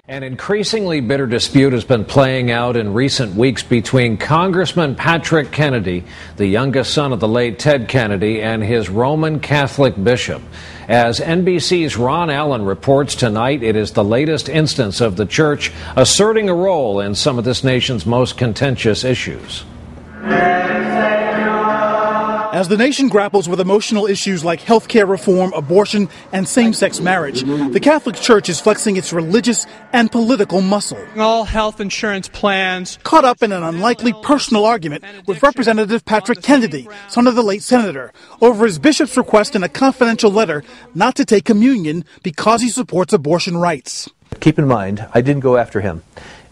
An increasingly bitter dispute has been playing out in recent weeks between Congressman Patrick Kennedy, the youngest son of the late Ted Kennedy, and his Roman Catholic bishop. As NBC's Ron Allen reports tonight, it is the latest instance of the church asserting a role in some of this nation's most contentious issues. As the nation grapples with emotional issues like health care reform, abortion, and same-sex marriage, the Catholic Church is flexing its religious and political muscle. All health insurance plans. Caught up in an unlikely personal argument with Representative Patrick Kennedy, son of the late senator, over his bishop's request in a confidential letter not to take communion because he supports abortion rights. Keep in mind, I didn't go after him.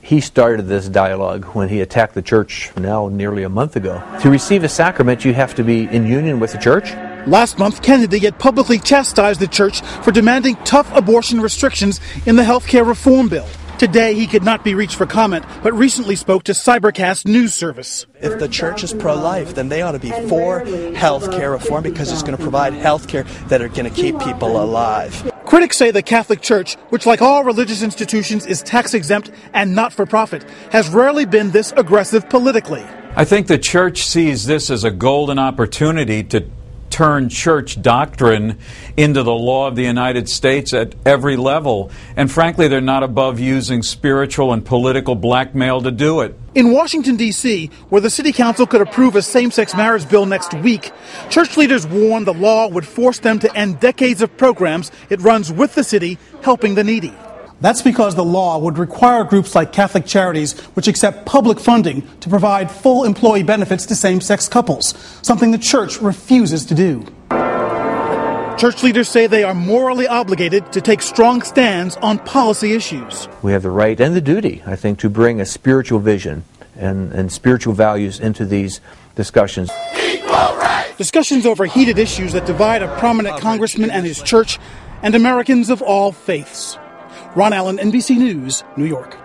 He started this dialogue when he attacked the church now nearly a month ago. To receive a sacrament, you have to be in union with the church. Last month, Kennedy had publicly chastised the church for demanding tough abortion restrictions in the health care reform bill. Today, he could not be reached for comment, but recently spoke to Cybercast News Service. If the church is pro-life, then they ought to be for health care reform because it's going to provide health care that are going to keep people alive. Critics say the Catholic Church, which like all religious institutions is tax-exempt and not-for-profit, has rarely been this aggressive politically. I think the church sees this as a golden opportunity to turn church doctrine into the law of the United States at every level. And frankly, they're not above using spiritual and political blackmail to do it. In Washington, D.C., where the city council could approve a same-sex marriage bill next week, church leaders warned the law would force them to end decades of programs it runs with the city, helping the needy. That's because the law would require groups like Catholic Charities, which accept public funding, to provide full employee benefits to same-sex couples, something the church refuses to do. Church leaders say they are morally obligated to take strong stands on policy issues. We have the right and the duty, I think, to bring a spiritual vision and spiritual values into these discussions. Equal rights! Discussions over heated issues that divide a prominent congressman and his church and Americans of all faiths. Ron Allen, NBC News, New York.